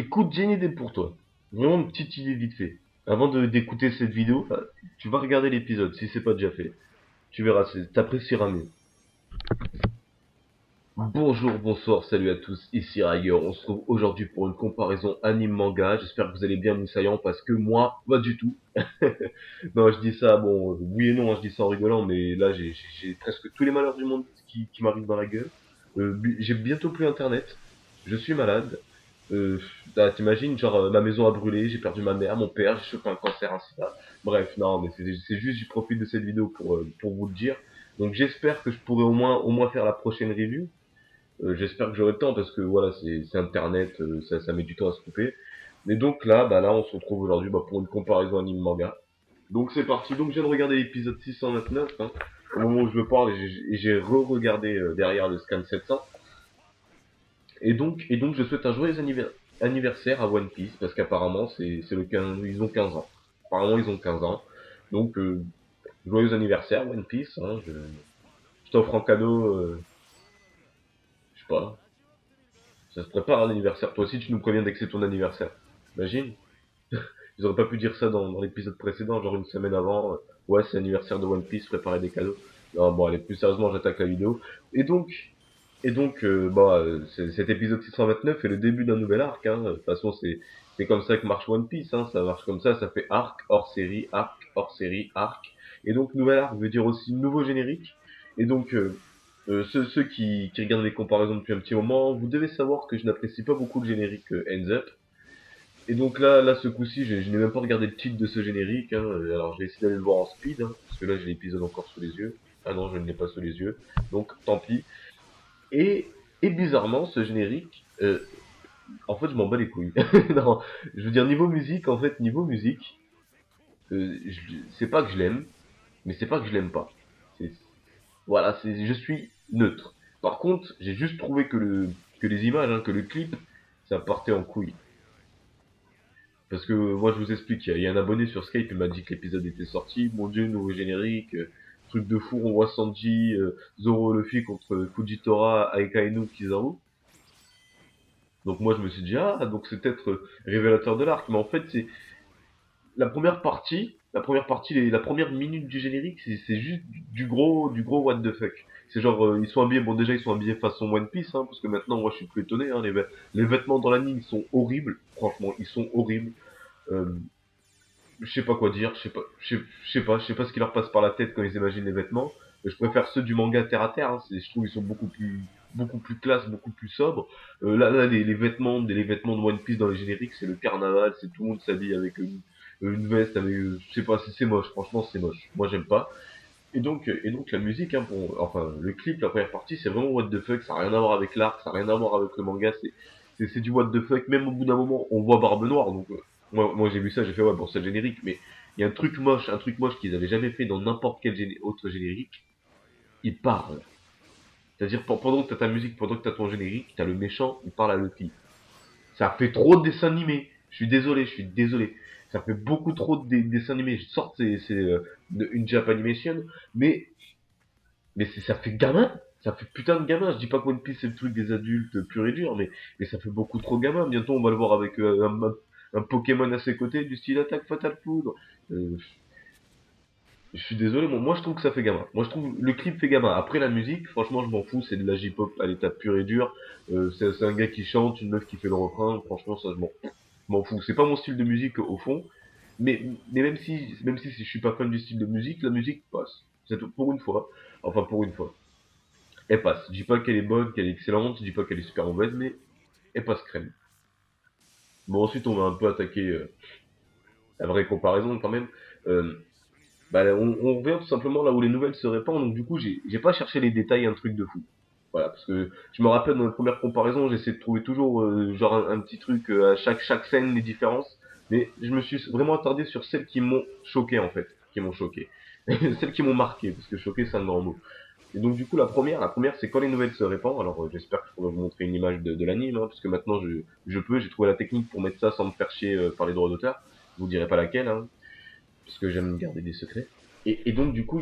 Écoute, j'ai une idée pour toi. Vraiment une petite idée vite fait. Avant d'écouter cette vidéo, tu vas regarder l'épisode si c'est pas déjà fait. Tu verras, t'apprécieras mieux. Bonjour, bonsoir, salut à tous, ici Riger. On se trouve aujourd'hui pour une comparaison anime-manga. J'espère que vous allez bien moussaillant parce que moi, pas du tout. Non, je dis ça, bon, oui et non, hein, je dis ça en rigolant, mais là, j'ai presque tous les malheurs du monde qui m'arrivent dans la gueule. J'ai bientôt plus internet. Je suis malade. T'imagines, genre, ma maison a brûlé, j'ai perdu ma mère, mon père, j'ai chopé un cancer, un sida. Bref, non, mais c'est juste, j'y profite de cette vidéo pour vous le dire. Donc j'espère que je pourrai au moins faire la prochaine review. J'espère que j'aurai le temps parce que voilà, c'est internet, ça met du temps à se couper. Mais donc là, on se retrouve aujourd'hui pour une comparaison anime-manga. Donc c'est parti. Donc je viens de regarder l'épisode 629, hein, au moment où je le parle, et j'ai re-regardé derrière le scan 700. Et donc je souhaite un joyeux anniversaire à One Piece, parce qu'apparemment c'est le 15, ils ont 15 ans. Apparemment ils ont 15 ans. Donc joyeux anniversaire One Piece, hein, je t'offre en cadeau, je sais pas, ça se prépare un anniversaire. Toi aussi tu nous préviens dès que c'est ton anniversaire. Imagine. Ils auraient pas pu dire ça dans l'épisode précédent, genre une semaine avant. Ouais, c'est l'anniversaire de One Piece, préparez des cadeaux. Non, bon, allez, plus sérieusement, j'attaque la vidéo. Et donc, cet épisode 629 est le début d'un nouvel arc. Hein. De toute façon, c'est comme ça que marche One Piece. Hein. Ça marche comme ça fait arc hors série, arc hors série, arc. Et donc, nouvel arc veut dire aussi nouveau générique. Et donc, ceux qui regardent les comparaisons depuis un petit moment, vous devez savoir que je n'apprécie pas beaucoup le générique Ends Up. Et donc là, ce coup-ci, je n'ai même pas regardé le titre de ce générique. Hein. Alors, j'ai essayé d'aller le voir en speed, hein, parce que là, j'ai l'épisode encore sous les yeux. Ah non, je ne l'ai pas sous les yeux. Donc, tant pis. Et bizarrement, ce générique, en fait, je m'en bats les couilles. Non, je veux dire, niveau musique, c'est pas que je l'aime, mais c'est pas que je l'aime pas. C'est- Voilà, je suis neutre. Par contre, j'ai juste trouvé que les images, hein, que le clip, ça partait en couille. Parce que moi je vous explique, il y a un abonné sur Skype, il m'a dit que l'épisode était sorti, mon dieu, nouveau générique, truc de fou, on voit Sanji, Zoro Luffy contre Fujitora, Aikainu, Kizaru. Donc moi je me suis dit, ah, donc c'est peut-être révélateur de l'arc, mais en fait c'est la première minute du générique, c'est juste du gros what the fuck. C'est genre, ils sont habillés, bon déjà ils sont habillés façon One Piece, hein, parce que maintenant moi je suis plus étonné, hein, les vêtements dans l'anime ils sont horribles, franchement, ils sont horribles. Euh, je sais pas quoi dire, je sais pas ce qui leur passe par la tête quand ils imaginent les vêtements. Je préfère ceux du manga terre à terre, hein, je trouve ils sont beaucoup plus classe, beaucoup plus sobres. Là, les vêtements de One Piece dans les génériques, c'est le carnaval, c'est tout le monde s'habille avec une veste, avec, je sais pas, c'est moche, franchement c'est moche. Moi j'aime pas. Et donc la musique, hein, enfin le clip, la première partie, c'est vraiment what the fuck, ça n'a rien à voir avec l'arc, ça n'a rien à voir avec le manga, c'est du what the fuck, même au bout d'un moment, on voit Barbe Noire, donc moi j'ai vu ça, j'ai fait ouais bon c'est le générique, mais il y a un truc moche qu'ils avaient jamais fait dans n'importe quel autre générique, il parle. C'est-à-dire pendant que t'as ta musique, pendant que t'as ton générique, t'as le méchant, il parle à Luffy. Ça fait trop de dessins animés. Je suis désolé. Ça fait beaucoup trop de dessins animés. Sorte, une Japanimation, mais ça fait gamin. Ça fait putain de gamin. Je dis pas que One Piece c'est le truc des adultes pur et dur, mais ça fait beaucoup trop gamin. Bientôt on va le voir avec un Pokémon à ses côtés du style attaque Fatal Foudre. Euh, je suis désolé, moi je trouve que ça fait gamin. Moi je trouve le clip fait gamin. Après la musique, franchement je m'en fous, c'est de la J-pop à l'état pur et dur. C'est un gars qui chante, une meuf qui fait le refrain. Franchement ça je m'en fous. C'est pas mon style de musique au fond, mais même si je suis pas fan du style de musique, la musique passe. C'est tout, pour une fois. Enfin pour une fois. Elle passe. Je dis pas qu'elle est bonne, qu'elle est excellente, je dis pas qu'elle est super mauvaise, mais elle passe crème. Bon, ensuite, on va un peu attaquer la vraie comparaison quand même. Euh, on revient tout simplement là où les nouvelles se répandent, donc du coup, j'ai pas cherché les détails, un truc de fou. Voilà, parce que je me rappelle dans les premières comparaisons, j'essaie de trouver toujours genre un petit truc à chaque scène, les différences, mais je me suis vraiment attardé sur celles qui m'ont choqué en fait, qui m'ont choqué. Celles qui m'ont marqué, parce que choqué c'est un grand mot. Et donc du coup la première c'est quand les nouvelles se répandent. Alors j'espère que je pourrai vous montrer une image de l'anime, hein, parce que maintenant je peux, j'ai trouvé la technique pour mettre ça sans me faire chier par les droits d'auteur. Je vous dirai pas laquelle, hein, parce que j'aime garder des secrets. Et donc du coup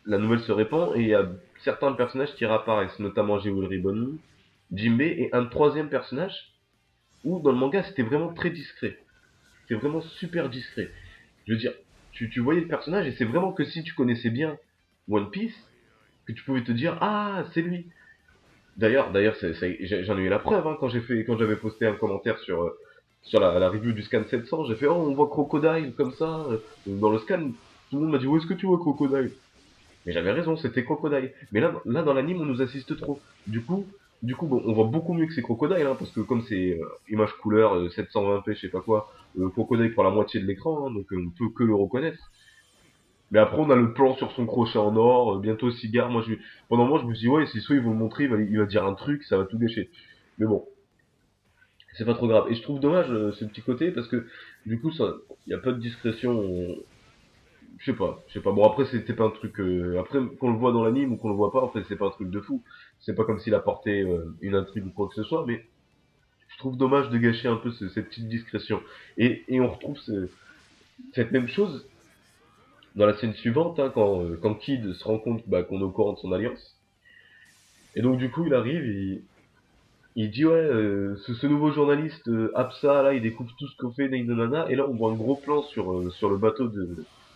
la nouvelle se répand et il y a certains personnages qui réapparaissent, notamment Jewel Ribbon, Jinbei et un troisième personnage. où dans le manga c'était vraiment très discret. C'était vraiment super discret. Je veux dire, tu voyais le personnage et c'est vraiment que si tu connaissais bien One Piece, que tu pouvais te dire ah c'est lui. D'ailleurs, j'en ai eu la preuve hein, quand j'avais posté un commentaire sur la review du scan 700, j'ai fait oh on voit Crocodile comme ça dans le scan. Tout le monde m'a dit où est-ce que tu vois Crocodile? Mais j'avais raison, c'était Crocodile. Mais là dans l'anime on nous assiste trop. Du coup, bon, on voit beaucoup mieux que c'est Crocodile hein, parce que comme c'est image couleur 720p je sais pas quoi, Crocodile prend la moitié de l'écran hein, donc on peut que le reconnaître. Mais après, on a le plan sur son crochet en or, bientôt cigare. Pendant moi, je me suis dit, ouais, si soit ils vont le montrer, il va dire un truc, ça va tout gâcher. Mais bon, c'est pas trop grave. Et je trouve dommage ce petit côté parce que du coup, ça, il y a pas de discrétion. Je sais pas. Bon, après, c'était pas un truc. Après, qu'on le voit dans l'anime ou qu'on le voit pas, en fait, c'est pas un truc de fou. C'est pas comme s'il apportait une intrigue ou quoi que ce soit, mais je trouve dommage de gâcher un peu cette petite discrétion. Et on retrouve cette même chose dans la scène suivante, hein, quand Kid se rend compte bah, qu'on est au courant de son alliance. Et donc du coup, il arrive, il dit ouais, ce nouveau journaliste Absa là, il découvre tout ce qu'on fait Nana, et là on voit un gros plan sur le bateau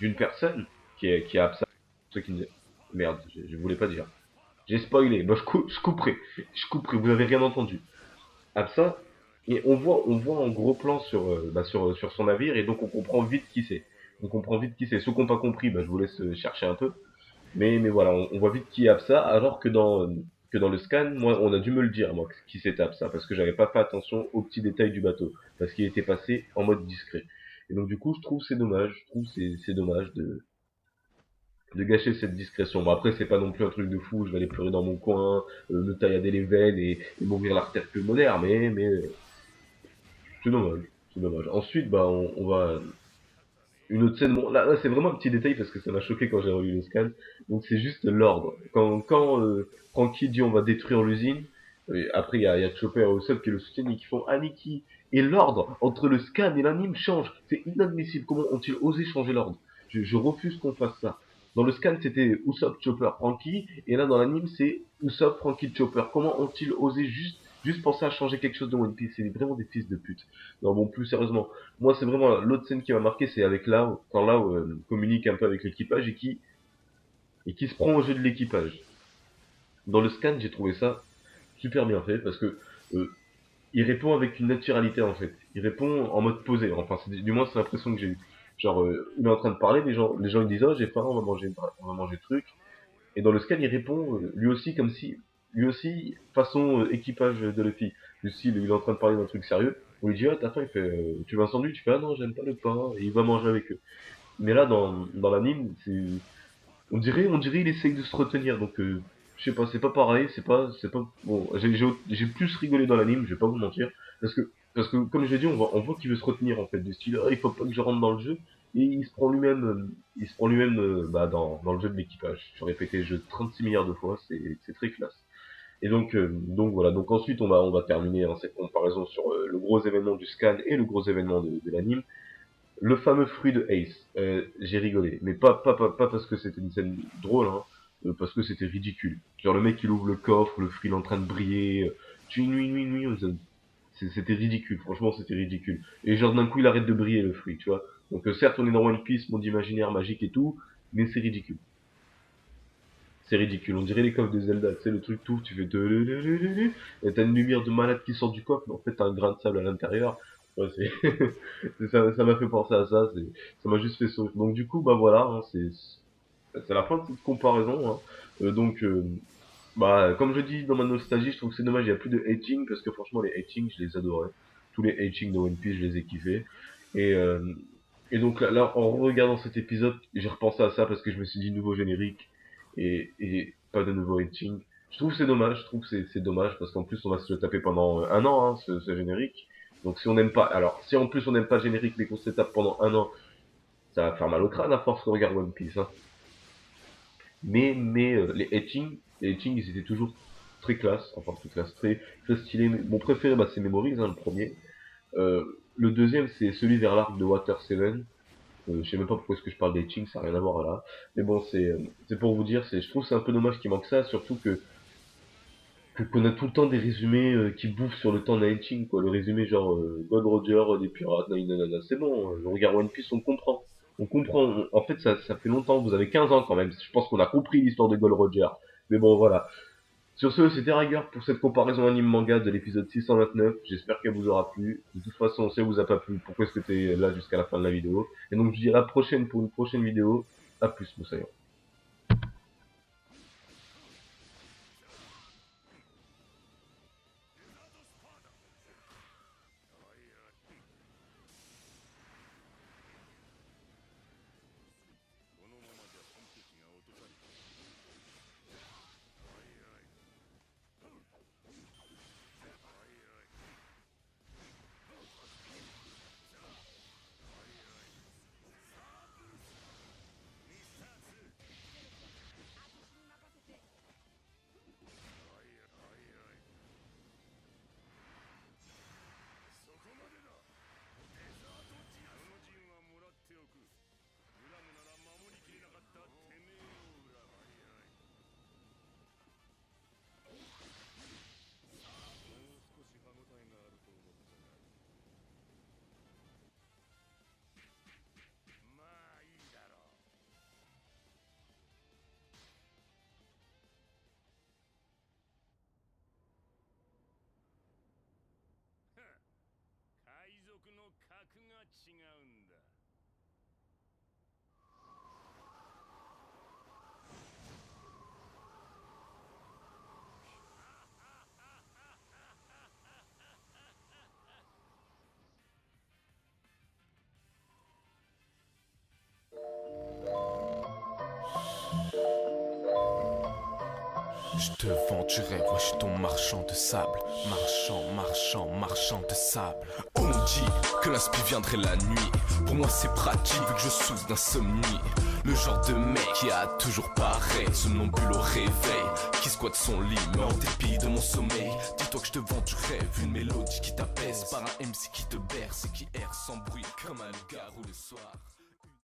d'une personne qui est Absa. Ceux qui me disaient, merde, je voulais pas dire. J'ai spoilé, bah je couperai, vous avez rien entendu. Absa, et on voit un gros plan sur son navire, et donc on comprend vite qui c'est. On comprend vite qui c'est. Ceux qui n'ont pas compris, bah je vous laisse chercher un peu. Mais voilà, on voit vite qui est Absa, alors que dans le scan, moi, on a dû me le dire, moi, qui c'était Absa, parce que j'avais pas fait attention aux petits détails du bateau, parce qu'il était passé en mode discret. Et donc du coup, je trouve c'est dommage, je trouve c'est dommage de gâcher cette discrétion. Bon après, c'est pas non plus un truc de fou, je vais aller pleurer dans mon coin, me taillader les veines et m'ouvrir l'artère pulmonaire, mais c'est dommage, c'est dommage. Ensuite, bah, on va une autre scène, bon, là c'est vraiment un petit détail parce que ça m'a choqué quand j'ai revu le scan. Donc c'est juste l'ordre. Quand Frankie dit on va détruire l'usine, et après il y a Chopper et Usopp qui le soutiennent et qui font Aniki. Et l'ordre entre le scan et l'anime change. C'est inadmissible. Comment ont-ils osé changer l'ordre? Je refuse qu'on fasse ça. Dans le scan c'était Usopp, Chopper, Frankie, et là dans l'anime c'est Usopp, Frankie, Chopper. Comment ont-ils osé juste penser à changer quelque chose de One Piece? C'est vraiment des fils de pute. Non bon, plus sérieusement, moi, c'est vraiment l'autre scène qui m'a marqué, c'est avec Lao, quand Lao communique un peu avec l'équipage et qui se prend au jeu de l'équipage. Dans le scan, j'ai trouvé ça super bien fait parce que euh, il répond avec une naturalité en fait. Il répond en mode posé. Enfin, du moins c'est l'impression que j'ai eu. Genre, il est en train de parler, les gens ils disent oh j'ai faim, on va manger le truc. Et dans le scan, il répond lui aussi comme si, lui aussi façon équipage de Luffy. Lui aussi, il est en train de parler d'un truc sérieux. On lui dit ah t'as faim, il fait tu veux un sandwich? Tu fais ah non j'aime pas le pain et il va manger avec eux. Mais là, dans l'anime, on dirait il essaye de se retenir. Donc, je sais pas, c'est pas pareil, c'est pas, bon, j'ai plus rigolé dans l'anime, je vais pas vous mentir. Parce que, comme je l'ai dit, on voit qu'il veut se retenir, en fait, du style, ah, il faut pas que je rentre dans le jeu. Et il se prend lui-même, bah, dans le jeu de l'équipage. Je répété le jeu 36 milliards de fois, c'est très classe. Et donc voilà. Donc ensuite, on va terminer hein, cette comparaison sur le gros événement du scan et le gros événement de l'anime. Le fameux fruit de Ace, j'ai rigolé, mais pas parce que c'était une scène drôle, hein, parce que c'était ridicule. Genre le mec il ouvre le coffre, le fruit il est en train de briller, c'était ridicule, franchement c'était ridicule. Et genre d'un coup il arrête de briller le fruit, tu vois. Donc certes on est dans One Piece, monde imaginaire, magique et tout, mais c'est ridicule. C'est ridicule, on dirait les coffres de Zelda, tu sais le truc tout, tu fais de et t'as une lumière de malade qui sort du coffre, mais en fait t'as un grain de sable à l'intérieur. Ouais, ça m'a fait penser à ça, ça m'a juste fait sourire. Donc du coup, bah voilà, hein, c'est la fin de cette comparaison. Hein. Donc, bah comme je dis dans ma nostalgie, je trouve que c'est dommage, il n'y a plus de hating parce que franchement les hating, je les adorais. Tous les hating de One Piece, je les ai kiffés. Et et donc là, en regardant cet épisode, j'ai repensé à ça parce que je me suis dit nouveau générique et pas de nouveau hating. Je trouve que c'est dommage, je trouve que c'est dommage parce qu'en plus on va se le taper pendant un an hein, ce générique. Donc si on n'aime pas, alors si en plus on n'aime pas le générique mais qu'on se le tape pendant un an, ça va faire mal au crâne à force qu'on regarde One Piece. Hein. Mais les etchings ils étaient toujours très classe, enfin très classe, très stylé. Mon préféré bah, c'est Memories, hein, le premier. Le deuxième c'est celui vers l'arc de Water 7. Je sais même pas pourquoi est-ce que je parle d'etching, ça n'a rien à voir là. Mais bon, c'est pour vous dire, je trouve que c'est un peu dommage qu'il manque ça, surtout que qu'on a tout le temps des résumés qui bouffent sur le temps d'Aiching, quoi. Le résumé genre Gold Roger, des pirates, nanana, c'est bon, on regarde One Piece, on comprend. On comprend. En fait, ça fait longtemps, vous avez 15 ans quand même. Je pense qu'on a compris l'histoire de Gold Roger. Mais bon, voilà. Sur ce, c'était Rager pour cette comparaison anime-manga de l'épisode 629. J'espère qu'elle vous aura plu. De toute façon, si elle vous a pas plu, pourquoi est-ce que t'es là jusqu'à la fin de la vidéo? Et donc, je dis à la prochaine pour une prochaine vidéo. À plus, Moussaillon. Je te vendurai, ouais, je suis ton marchand de sable. Marchand de sable. On nous dit que l'inspi viendrait la nuit. Pour moi c'est pratique vu que je souffre d'insomnie. Le genre de mec qui a toujours pareil, somnambule au réveil, qui squatte son lit, mais en dépit de mon sommeil. Dis-toi que je te vends du rêve, une mélodie qui t'apaise, par un MC qui te berce et qui erre sans bruit comme un loup-garou le soir.